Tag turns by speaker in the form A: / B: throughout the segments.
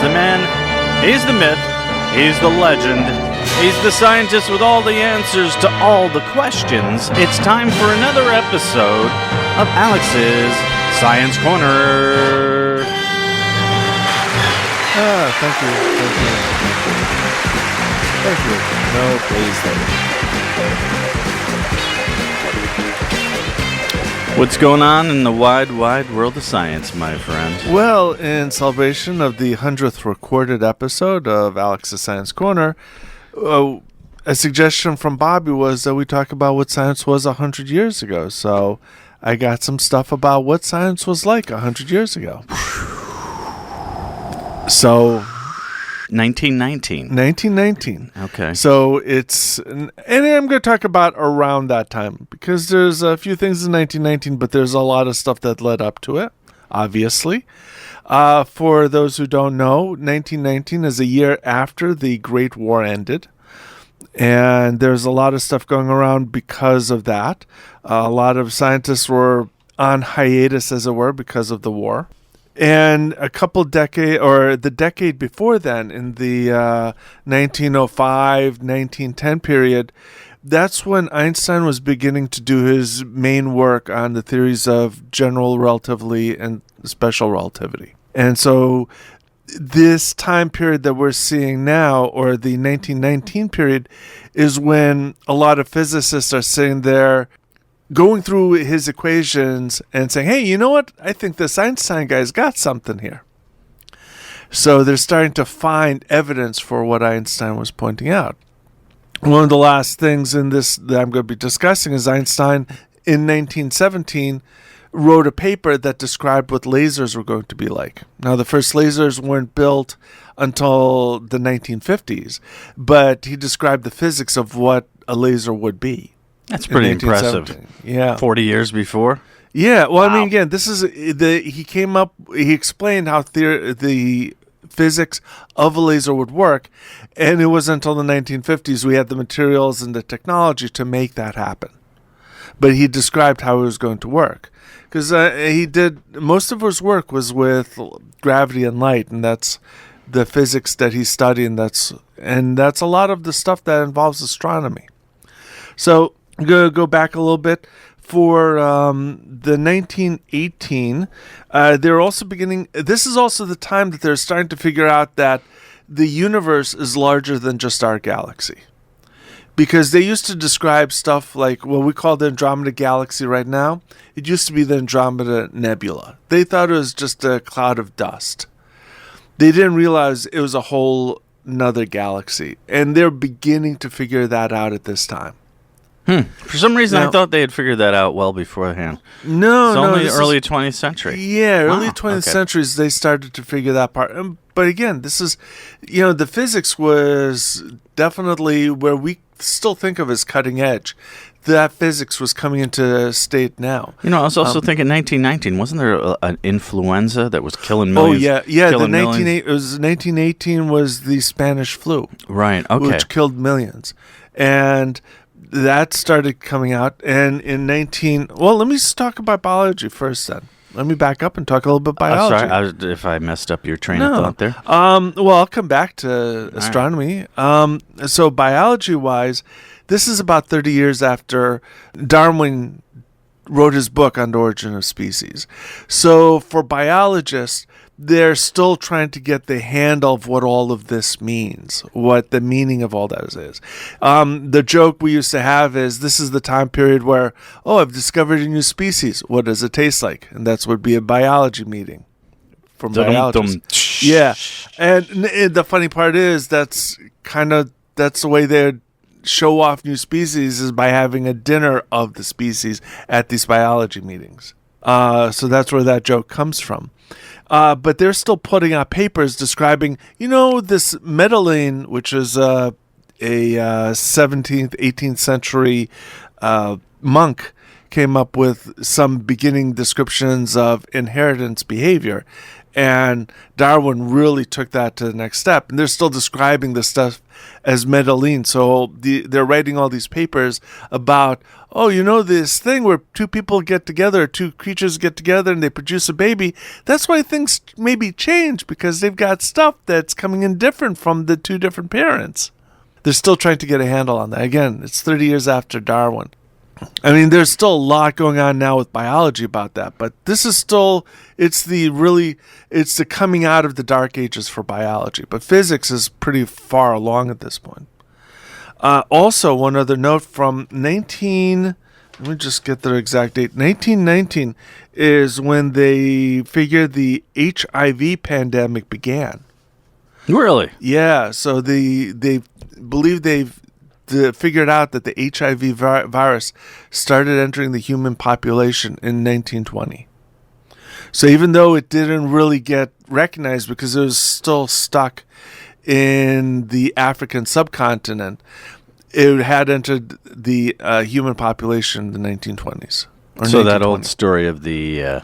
A: the man, he's the myth, he's the legend, he's the scientist with all the answers to all the questions. It's time for another episode of Alex's Science Corner.
B: Thank you. No, please, thank you.
A: What's going on in the wide, wide world of science, my friend?
B: Well, in celebration of the 100th recorded episode of Alex's Science Corner, a suggestion from Bobby was that we talk about what science was 100 years ago. So I got some stuff about what science was like 100 years ago. So
A: 1919. Okay.
B: So it's, and I'm going to talk about around that time because there's a few things in 1919, but there's a lot of stuff that led up to it, obviously. For those who don't know, 1919 is a year after the Great War ended. And there's a lot of stuff going around because of that. A lot of scientists were on hiatus, as it were, because of the war. And a couple the decade before then, in the 1905, 1910 period, that's when Einstein was beginning to do his main work on the theories of general relativity and special relativity. And so this time period that we're seeing now, or the 1919 period, is when a lot of physicists are sitting there going through his equations and saying, hey, you know what? I think this Einstein guy's got something here. So they're starting to find evidence for what Einstein was pointing out. One of the last things in this that I'm going to be discussing is Einstein in 1917 wrote a paper that described what lasers were going to be like. Now, the first lasers weren't built until the 1950s, but he described the physics of what a laser would be.
A: That's pretty impressive.
B: Yeah.
A: 40 years before?
B: Yeah. Well,
A: Wow.
B: I mean, again, this is he explained how the physics of a laser would work, and it wasn't until the 1950s we had the materials and the technology to make that happen. But he described how it was going to work. Because most of his work was with gravity and light, and that's the physics that he's studying. That's a lot of the stuff that involves astronomy. So I'm going to go back a little bit. For the 1918, they're also beginning. This is also the time that they're starting to figure out that the universe is larger than just our galaxy. Because they used to describe stuff like what we call the Andromeda Galaxy right now. It used to be the Andromeda Nebula. They thought it was just a cloud of dust. They didn't realize it was a whole nother galaxy. And they're beginning to figure that out at this time.
A: For some reason, I thought they had figured that out well beforehand.
B: No,
A: only early 20th century.
B: Yeah, early 20th centuries, they started to figure that part. But again, this is, the physics was definitely where we still think of as cutting edge. That physics was coming into state now.
A: I was also thinking 1919. Wasn't there an influenza that was killing millions?
B: Oh, yeah. It was 1918 was the Spanish flu.
A: Right, okay.
B: Which killed millions. And that started coming out. And in let me just talk about biology first then. Let me back up and talk a little bit biology.
A: Sorry, if I messed up your train of thought there.
B: Well, I'll come back to astronomy. So biology-wise, this is about 30 years after Darwin wrote his book on the origin of species. So for biologists, they're still trying to get the handle of what all of this means, what the meaning of all that is. The joke we used to have is this is the time period where, I've discovered a new species. What does it taste like? And that's would be a biology meeting from biologists. Yeah. And the funny part is that's the way they show off new species is by having a dinner of the species at these biology meetings. So that's where that joke comes from. But they're still putting out papers describing, this Medellin, which is a 17th, 18th century monk, came up with some beginning descriptions of inheritance behavior. And Darwin really took that to the next step. And they're still describing this stuff as Medellin. So they're writing all these papers about, this thing where two people get together, two creatures get together and they produce a baby. That's why things maybe change, because they've got stuff that's coming in different from the two different parents. They're still trying to get a handle on that. Again, it's 30 years after Darwin. I mean, there's still a lot going on now with biology about that, but this is still, it's the coming out of the dark ages for biology, but physics is pretty far along at this point. Also, one other note from let me just get the exact date. 1919 is when they figured the HIV pandemic began.
A: Really?
B: Yeah, so they believe they've figured out that the HIV virus started entering the human population in 1920. So even though it didn't really get recognized because it was still stuck in the African subcontinent, it had entered the human population in the 1920s.
A: So that old story of the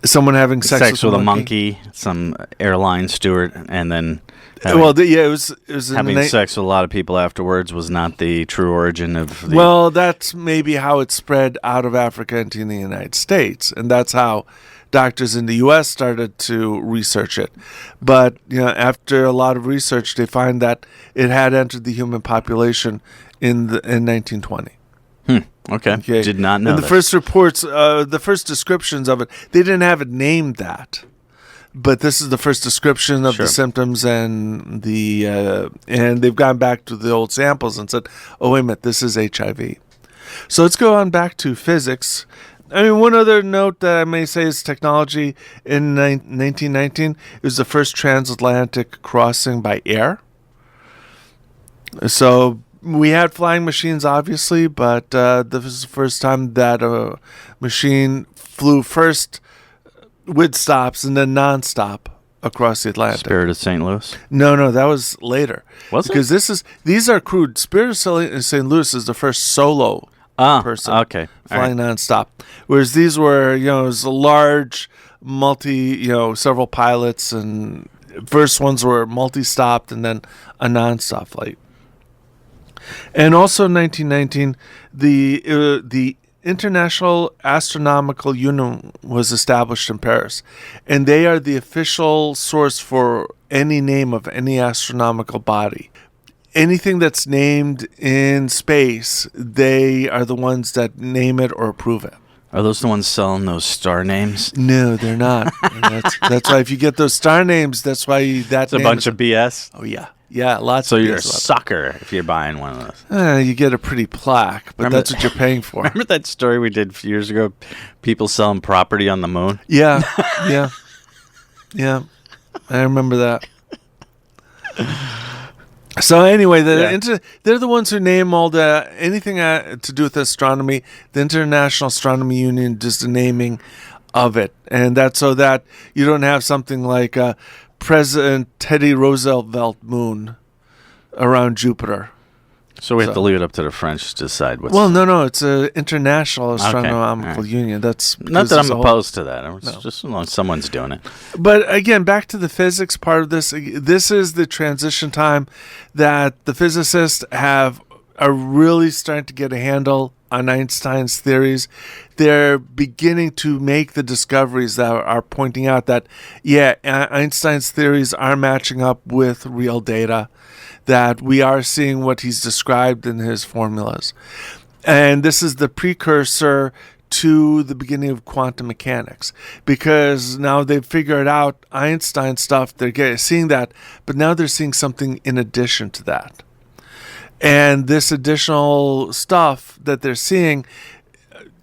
B: someone having sex
A: with a monkey, some airline steward, and then
B: it was
A: having sex with a lot of people afterwards was not the true origin of the...
B: Well, that's maybe how it spread out of Africa into the United States, and that's how doctors in the U.S. started to research it. But after a lot of research, they find that it had entered the human population in 1920.
A: Okay. Did not know.
B: And the first reports, the first descriptions of it, they didn't have it named that. But this is the first description of the symptoms, and and they've gone back to the old samples and said, "Oh, wait a minute, this is HIV." So let's go on back to physics. I mean, one other note that I may say is technology. In 1919, it was the first transatlantic crossing by air. So we had flying machines, obviously, but this was the first time that a machine flew first with stops and then non-stop across the Atlantic.
A: Spirit of St. Louis?
B: No, that was later.
A: Was it?
B: Because these are crude. Spirit of St. Louis is the first solo person flying non-stop. Whereas these were, it was a large several pilots, and first ones were multi-stopped and then a non-stop flight. And also in 1919, the International Astronomical Union was established in Paris, and they are the official source for any name of any astronomical body. Anything that's named in space, they are the ones that name it or approve it.
A: Are those the ones selling those star names?
B: No, they're not. that's why if you get those star names, that's why
A: it's a bunch of BS.
B: Oh yeah. Yeah, lots
A: so
B: of
A: you're a sucker if you're buying one of
B: those. You get a pretty plaque, but that's what you're paying for.
A: Remember that story we did a few years ago? People selling property on the moon?
B: Yeah. I remember that. So anyway, they're the ones who name all anything to do with astronomy. The International Astronomy Union does the naming of it, and that's so that you don't have something like President Teddy Roosevelt moon around Jupiter.
A: So we have to leave it up to the French to decide what's...
B: Well, no, it's an International Astronomical Union. That's
A: not that I'm opposed to that. Just as long as someone's doing it.
B: But again, back to the physics part of this. This is the transition time that the physicists are really starting to get a handle on Einstein's theories. They're beginning to make the discoveries that are pointing out that, Einstein's theories are matching up with real data, that we are seeing what he's described in his formulas. And this is the precursor to the beginning of quantum mechanics, because now they've figured out Einstein stuff. They're seeing that, but now they're seeing something in addition to that. And this additional stuff that they're seeing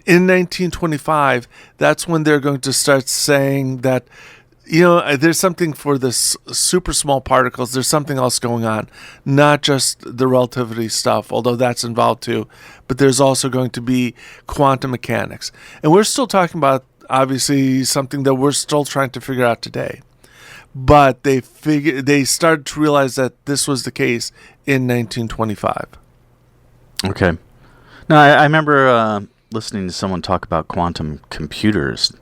B: in 1925, that's when they're going to start saying that, there's something for this super small particles. There's something else going on, not just the relativity stuff, although that's involved too, but there's also going to be quantum mechanics. And we're still talking about, obviously, something that we're still trying to figure out today. But they started to realize that this was the case in 1925.
A: Okay. Now, I remember listening to someone talk about quantum computers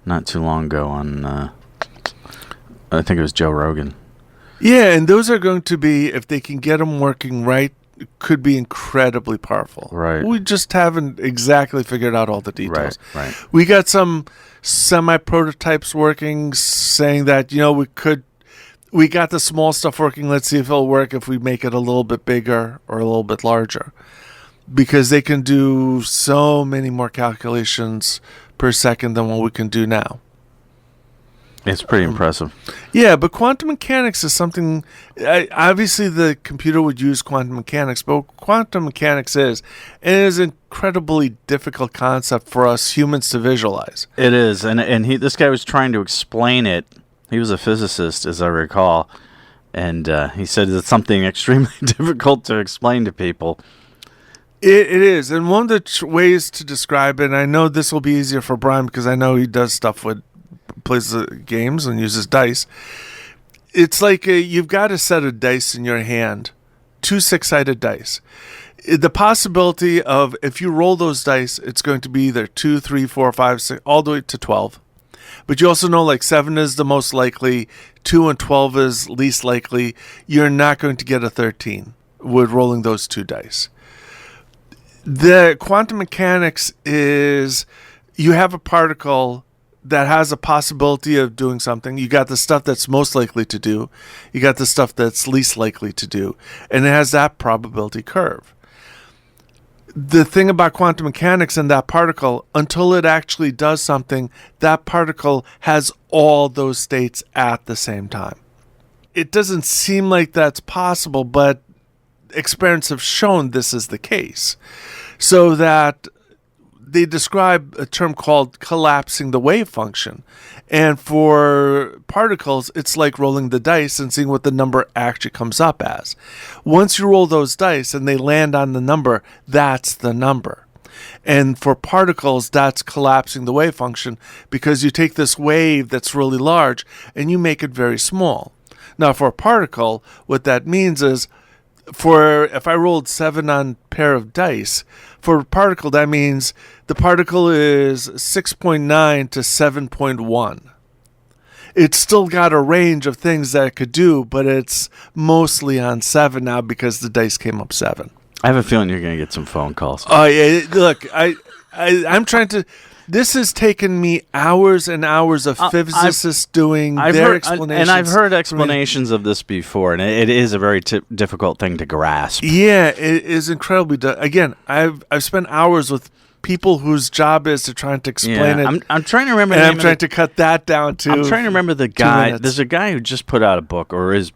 A: not too long ago on, I think it was Joe Rogan.
B: Yeah, and those are going to be, if they can get them working right, could be incredibly powerful.
A: Right.
B: We just haven't exactly figured out all the details.
A: Right.
B: We got some semi-prototypes working, saying that, we got the small stuff working. Let's see if it'll work if we make it a little bit bigger or a little bit larger. Because they can do so many more calculations per second than what we can do now.
A: It's pretty impressive.
B: Yeah, but quantum mechanics is something. Obviously, the computer would use quantum mechanics, but what quantum mechanics is an incredibly difficult concept for us humans to visualize.
A: It is, and this guy was trying to explain it. He was a physicist, as I recall, and he said it's something extremely difficult to explain to people.
B: It is, and one of the ways to describe it, and I know this will be easier for Brian because I know he does stuff with. Plays games and uses dice. It's like you've got a set of dice in your hand, 2 6-sided dice. The possibility of if you roll those dice, it's going to be either 2, 3, 4, 5, 6, all the way to 12. But you also know like 7 is the most likely, 2 and 12 is least likely. You're not going to get a 13 with rolling those 2 dice. The quantum mechanics is you have a particle that has a possibility of doing something. You got the stuff that's most likely to do. You got the stuff that's least likely to do. And it has that probability curve. The thing about quantum mechanics and that particle, until it actually does something, that particle has all those states at the same time. It doesn't seem like that's possible, but experiments have shown this is the case. So that they describe a term called collapsing the wave function. And for particles, it's like rolling the dice and seeing what the number actually comes up as. Once you roll those dice and they land on the number, that's the number. And for particles, that's collapsing the wave function because you take this wave that's really large and you make it very small. Now, for a particle, what that means is if I rolled 7 on a pair of dice, for a particle, that means the particle is 6.9 to 7.1. It's still got a range of things that it could do, but it's mostly on 7 now because the dice came up 7.
A: I have a feeling you're going to get some phone calls.
B: Oh, yeah. Look, I'm trying to... This has taken me hours and hours of physicists doing their explanations.
A: And I've heard explanations of this before, and it is a very difficult thing to grasp.
B: Yeah, it is incredibly... Again, I've spent hours with people whose job is to try to explain it.
A: I'm trying to remember...
B: And I'm trying to cut that down to...
A: I'm trying to remember the guy... There's a guy who just put out a book, or is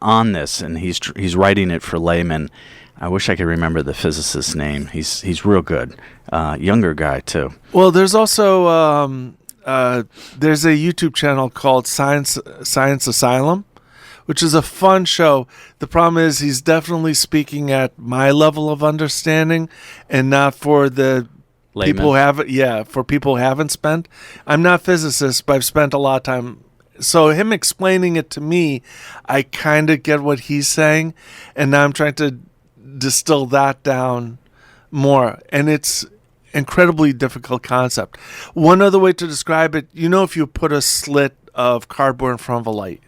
A: on this, and he's writing it for laymen. I wish I could remember the physicist's name. He's real good. Younger guy, too.
B: Well, there's also there's a YouTube channel called Science Asylum, which is a fun show. The problem is he's definitely speaking at my level of understanding and not for the
A: laymen.
B: People who haven't. For people who haven't spent. I'm not a physicist, but I've spent a lot of time. So him explaining it to me, I kind of get what he's saying, and now I'm trying to distill that down more, and it's incredibly difficult concept. One other way to describe it, if you put a slit of cardboard in front of a light,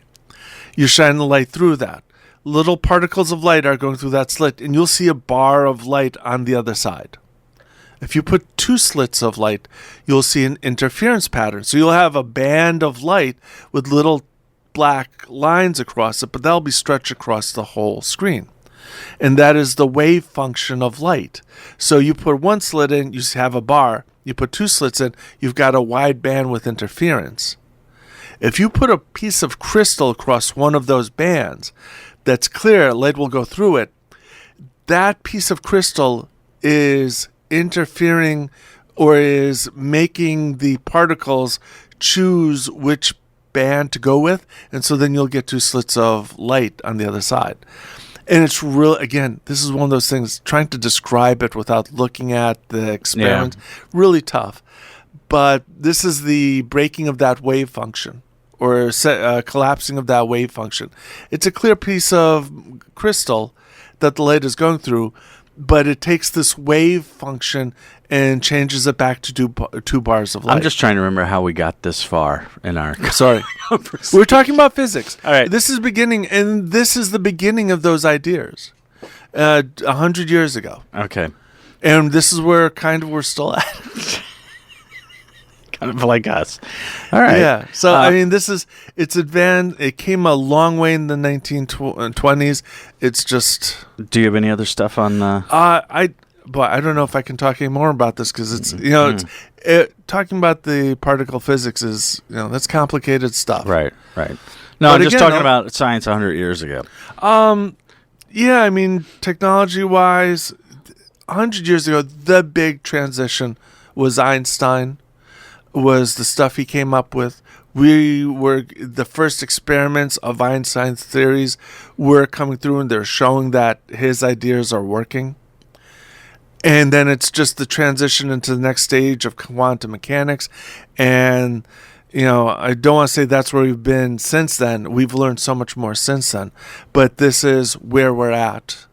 B: you shine the light through that. Little particles of light are going through that slit, and you'll see a bar of light on the other side. If you put 2 slits of light, you'll see an interference pattern. So you'll have a band of light with little black lines across it, but that'll be stretched across the whole screen. And that is the wave function of light. So you put 1 slit in, you have a bar. You put 2 slits in, you've got a wide band with interference. If you put a piece of crystal across one of those bands that's clear, light will go through it. That piece of crystal is interfering or is making the particles choose which band to go with. And so then you'll get 2 slits of light on the other side. And it's real, again, this is one of those things, trying to describe it without looking at the experiment, really tough. But this is the breaking of that wave function, or collapsing of that wave function. It's a clear piece of crystal that the light is going through, but it takes this wave function and changes it back to two bars of light.
A: I'm just trying to remember how we got this far in our
B: Sorry. We're talking about physics.
A: All right.
B: This is the beginning of those ideas 100 years ago.
A: Okay.
B: And this is where kind of we're still at.
A: Kind of like us. All right.
B: Yeah. So, it's advanced. It came a long way in the 1920s. It's just...
A: Do you have any other stuff on...
B: But I don't know if I can talk any more about this because it's, talking about the particle physics is, that's complicated stuff.
A: Right. No, I'm just talking about science 100 years ago.
B: Yeah, technology-wise, 100 years ago, the big transition was Einstein, was the stuff he came up with. The first experiments of Einstein's theories were coming through, and they're showing that his ideas are working. And then it's just the transition into the next stage of quantum mechanics. And, I don't want to say that's where we've been since then. We've learned so much more since then. But this is where we're at.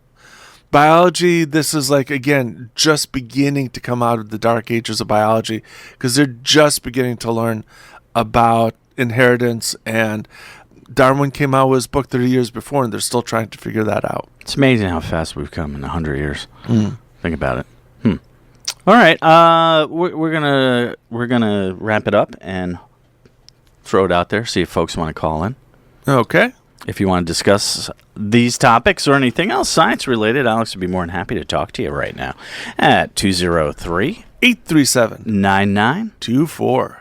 B: Biology, this is again, just beginning to come out of the dark ages of biology because they're just beginning to learn about inheritance. And Darwin came out with his book 30 years before, and they're still trying to figure that out.
A: It's amazing how fast we've come in 100 years. Think about it. All right. We're gonna wrap it up and throw it out there. See if folks want to call in.
B: Okay.
A: If you want to discuss these topics or anything else science related, Alex would be more than happy to talk to you right now at 203-837-9924.